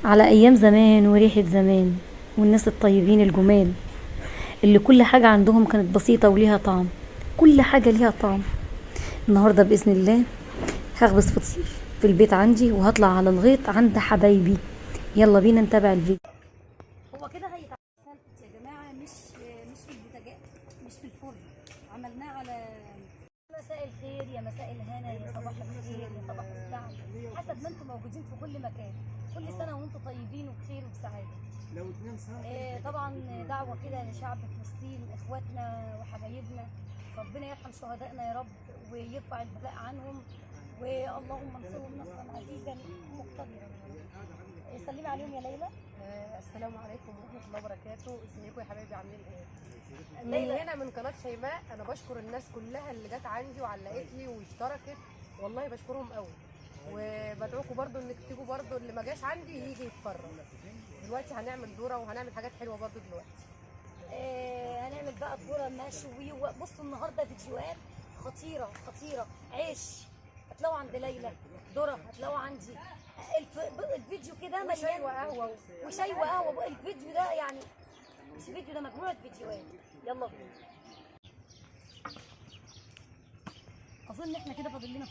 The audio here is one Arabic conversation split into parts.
على ايام زمان وريحة زمان والناس الطيبين الجمال اللي كل حاجة عندهم كانت بسيطة وليها طعم. كل حاجة ليها طعم. النهاردة بإذن الله هخبز فطير في البيت عندي وهطلع على الغيط عند حبايبي. يلا بينا نتابع الفيديو. هو كده هيتعمل يا جماعة، مش في البوتاجاز، مش في الفرن، عملناه على مساء الخير يا مساء الهنا يا صباح الخير يا صباح السعد، حسب ما انتم موجودين في كل مكان. كل سنة وانتم طيبين وبخير وبسعادة. طبعا دعوة كده لشعب فلسطين، اخواتنا وحبايبنا، ربنا يرحم شهدائنا يا رب ويرفع البلاء عنهم، واللهم انصرهم نصرا عزيزا مقتدرا. سلمي عليهم يا ليلى. السلام عليكم ورحمه الله وبركاته. ازيكم يا حبايبي، عاملين ايه؟ ليلى. من هنا من قناه شيماء انا بشكر الناس كلها اللي جت عندي وعلقت لي واشتركت، والله بشكرهم قوي. وبدعوكم برضو انك تيجوا، برضو اللي ما جاش عندي يجي يتفرج. دلوقتي هنعمل ذره وهنعمل حاجات حلوه برضو دلوقتي. هنعمل بقى ذره مشوي. وبصوا النهارده فيديوهات خطيره خطيره. عيش هتلاقوا عند ليلى، ذره هتلاقوا عندي. الفيديو كده مليان وشاي وقهوه وشاي وقهوه. الفيديو ده يعني مش فيديو، ده مجموعه فيديوهات. يلا بينا. اظن احنا كده فاضل لنا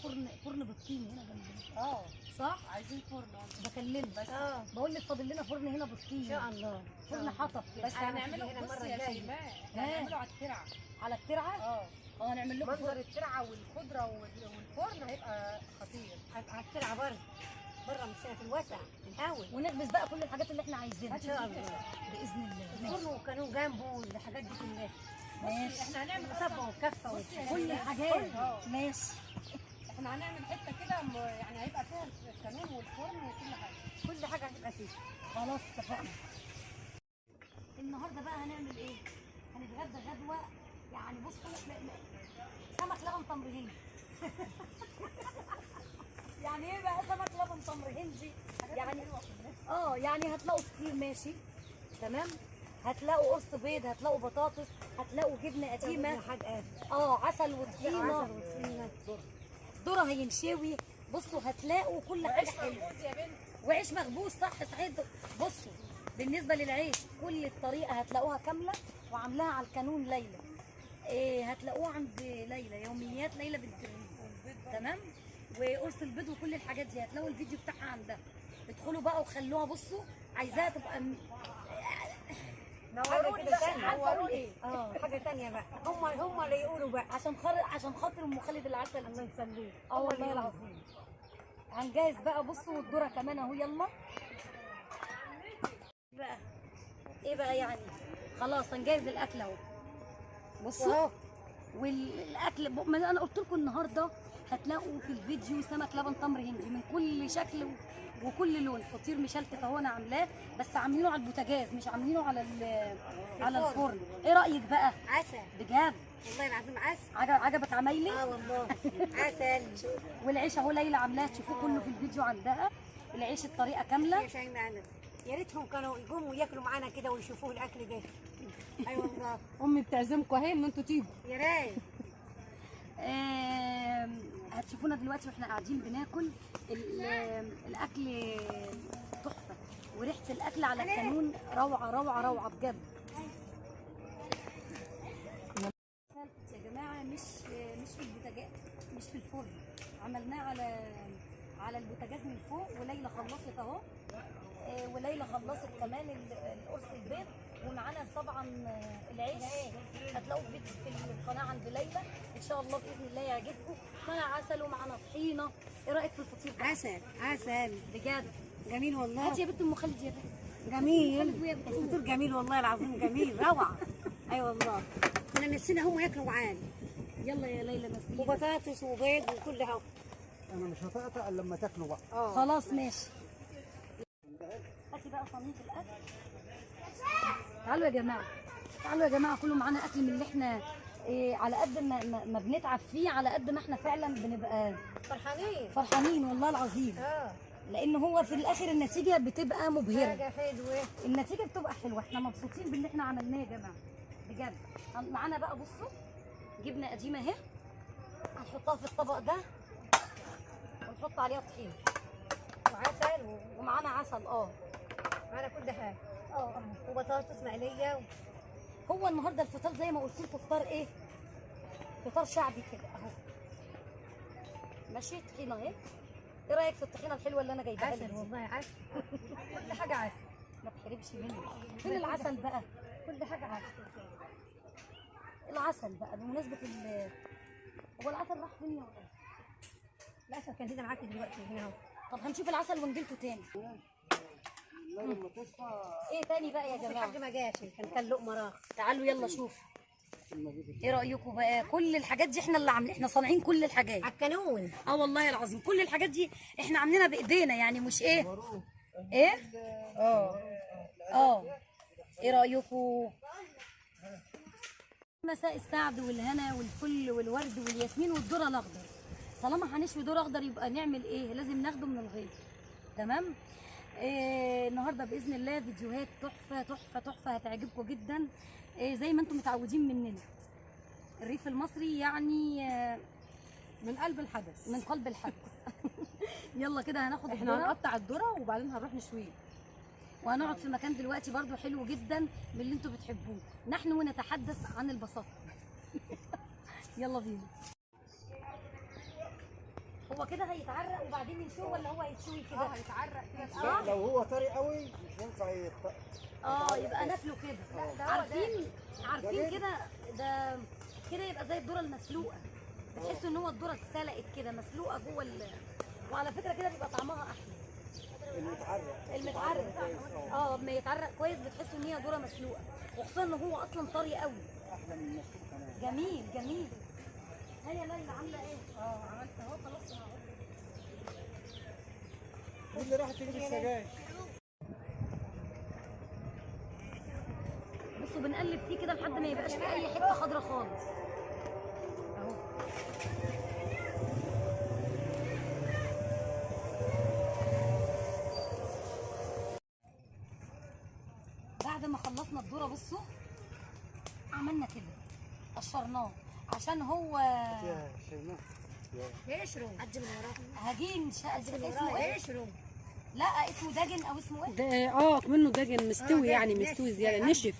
فرن بالطين هنا جنبنا. صح، عايزين فرن. بكلمك بس. بقول لك فاضل لنا فرن هنا بالطين ان شاء الله. فرن حطب بس هنعمله هنا المره الجايه. هنعمله على الترعه. على الترعه. هنعمل لكم منظر الترعه والخضره والفرن هيبقى خطير. على الترعه بره مش في الوسع نحاول ونخبز بقى كل الحاجات اللي احنا عايزينها ان شاء الله باذن الله. الفرن وكانوا جنبه والحاجات دي كلها. ماشي، احنا هنعمل صبه وكفه كل الحاجات. ماشي، احنا هنعمل حته كده يعني هيبقى فيها الكانون والفرن وكل حاجه. كل حاجه هتبقى فيه. خلاص اتفقنا. النهارده بقى هنعمل ايه؟ هنتغدى غدوه يعني. بصوا، سمك لبن تمر هندي. يعني ايه بقى سمك لبن تمر هندي؟ يعني يعني هتلاقوا فطير ماشي تمام، هتلاقوا قرص بيض، هتلاقوا بطاطس، هتلاقوا جبنه قديمه، عسل وطحينه، ذره هينشوي. بصوا هتلاقوا كل حاجه حلوه. وعيش مخبوز. صحيح. بصوا بالنسبه للعيش كل الطريقه هتلاقوها كامله وعاملاها على الكانون ليلى. هتلاقوها عند ليلى، يوميات ليلى بنت تمام. وقرص البيض وكل الحاجات دي هتلاقوا الفيديو بتاعها عندها. ادخلوا بقى وخلوها. بصوا عايزاها تبقى نوروا كده تاني. عارفه اقول ايه؟ حاجه تانيه بقى. هم اللي يقولوا بقى عشان خاطر ام خالد العسل. الله يخليك. والله العظيم. هنجهز بقى. بصوا والذره كمان اهو. يلا بقى ايه بقى يعني. خلاص هنجهز الاكل اهو. بصوا والاكل ما انا قلت لكم النهارده هتلاقوا في الفيديو سمك لبن تمر هندي من كل شكل وكل لون. فطير مشلتت اهو انا عاملاه، بس عاملينه على البوتاجاز مش عاملينه على الفرن. ايه رايك بقى؟ عسل بجد والله العظيم. عسل. عجبك عمايلي؟ والله عسل. والعيش اهو ليلى عاملاه، تشوفوه كله في الفيديو عندها. العيش الطريقه كامله. يا شيماء يا ريتهم كانوا يقوموا ياكلوا معانا كده ويشوفوا الاكل ده. ايوه والله. امي بتعزمكم اهي ان انتوا تيجوا. يا ريت. هتشوفونا دلوقتي واحنا قاعدين بناكل الاكل تحفه، وريحه الاكل على الكانون روعه روعه روعه بجد. يا جماعه مش في البوتاجاز، مش في الفرن، عملناه على البوتاجاز من فوق. وليلى خلصت اهو. وليلى خلصت كمان القرص البيض. ومعانا طبعا العيش هتلاقوه في القناه عند ليلى ان شاء الله باذن الله يعجبكم. معانا عسل ومعانا طحينه. ايه رايك في الفطير ده؟ عسل بجد جميل والله. هاتي يا بنت ام خالد يا بنت. جميل. الفطور جميل والله العظيم. جميل روعه. ايوه والله. احنا نفسنا هم ياكلوا معانا. يلا يا ليلى نسيب. وبطاطس وبيض وكل حاجه. انا مش هتقطع الا لما تاكلوا بقى. خلاص ماشي. هاتي بقى صينيه الاكل. تعالوا يا جماعه، تعالوا يا جماعه، كلوا معانا اكل من اللي احنا على قد ما بنتعب فيه، على قد ما احنا فعلا بنبقى فرحانين والله العظيم. لان هو في الاخر النتيجه بتبقى مبهره. حاجه حلوه. النتيجه بتبقى حلوه. احنا مبسوطين باللي احنا عملناه يا جماعه بجد. معانا بقى بصوا جبنه قديمه اهي، هنحطها في الطبق ده ونحط عليها طحينه وعسل ومعانا عسل. معانا كل حاجه. وبطاطس مقليه هو النهارده الفطار زي ما قلت لكم فطار ايه؟ فطار شعبي كده اهو. ماشي طحينه اهي. ايه رايك في الطحينه الحلوه اللي انا جايبها لك؟ عسل والله عسل. كل حاجه عسل، ما تحرمش مني. فين العسل بقى؟ كل حاجه عسل. العسل بقى بمناسبه هو العسل راح فين يا ولاد؟ العسل كان هنا معاكي دلوقتي هنا اهو. طب هنشوف العسل ونجيلكوا تاني. لما تصفى ايه تاني بقى يا جماعه؟ الحاج ما جاش، كان لقمه راح. تعالوا يلا شوف. ايه رايكم بقى؟ كل الحاجات دي احنا اللي عاملين، احنا صانعين كل الحاجات. على الكانون. اه والله العظيم كل الحاجات دي احنا عاملينها بايدينا، يعني مش ايه؟ ايه؟ اه ايه رايكم؟ مساء السعد والهنا والفل والورد والياسمين والذره الاخضر. طالما هنشوي ذره اخضر يبقى نعمل ايه؟ لازم ناخده من الغيط. تمام؟ النهارده باذن الله فيديوهات تحفه تحفه تحفه هتعجبكم جدا. زي ما انتم متعودين مننا. الريف المصري يعني من قلب الحدث. من قلب الحدث. يلا كده هناخد احنا الذره هنقطع الذره وبعدين هنروح نشويه. وهنقعد في مكان دلوقتي برضو حلو جدا من اللي انتوا بتحبوه، نحن نتحدث عن البساطه. يلا بينا. هو كده هيتعرق وبعدين ينشوه ولا هو هيتشوي كده؟ هيتعرق كده. لا لو هو طري قوي مش ينفع يبقى ناكله كده. عارفين كده ده كده يبقى زي الذره المسلوقه. بتحسوا ان هو الذره اتسلقت كده مسلوقه جوه وعلى فكره كده بيبقى طعمها احلى. المتعرق لما يتعرق كويس بتحسوا ان هي ذره مسلوقه، وخصوصا ان هو اصلا طري قوي. احلى من المسلوق كمان. جميل جميل. هيا ليلى عامله ايه؟ عملت اهو خلاص. مين اللي راحت تجيب السجاير؟ بصوا بنقلب فيه كده لحد ما يبقاش فيه اي حته خضراء خالص. اهو بعد ما خلصنا الذره بصوا عملنا كده قشرناه عشان هو يا شيماء يشرب عجب من وراه. هجين اسمه ايه؟ يشرب. لا اسمه داجن او اسمه ايه؟ منه داجن مستوي يعني مستوي زياده نشف.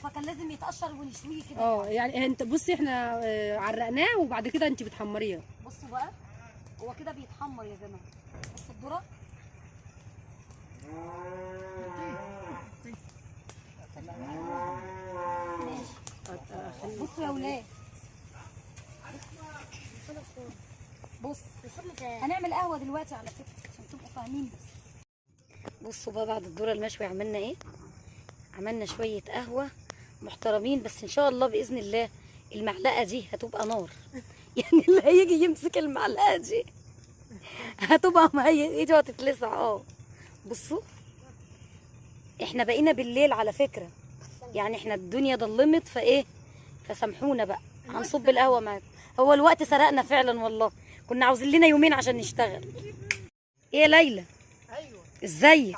فكان لازم يتقشر ونشويه كده. يعني انت بصي احنا عرقناه وبعد كده انت بتحمريه. بصوا بقى هو كده بيتحمر يا جماعه. بصوا الذره ماشي. بصوا يا ولاد بص هنعمل قهوه دلوقتي على فكره عشان تبقوا فاهمين. بصوا بقى بعد الذره المشوي عملنا ايه؟ عملنا شويه قهوه محترمين، بس ان شاء الله باذن الله المعلقه دي هتبقى نار. يعني اللي هيجي يمسك المعلقه دي هتبقى ايده هتتلسع. بصوا احنا بقينا بالليل على فكره، يعني احنا الدنيا ضلمت فسامحونا بقى هنصب القهوه معاكم. هو الوقت سرقنا فعلا والله، كنا عاوزين لنا يومين عشان نشتغل. ايه يا ليلى؟ ايوه ازيك؟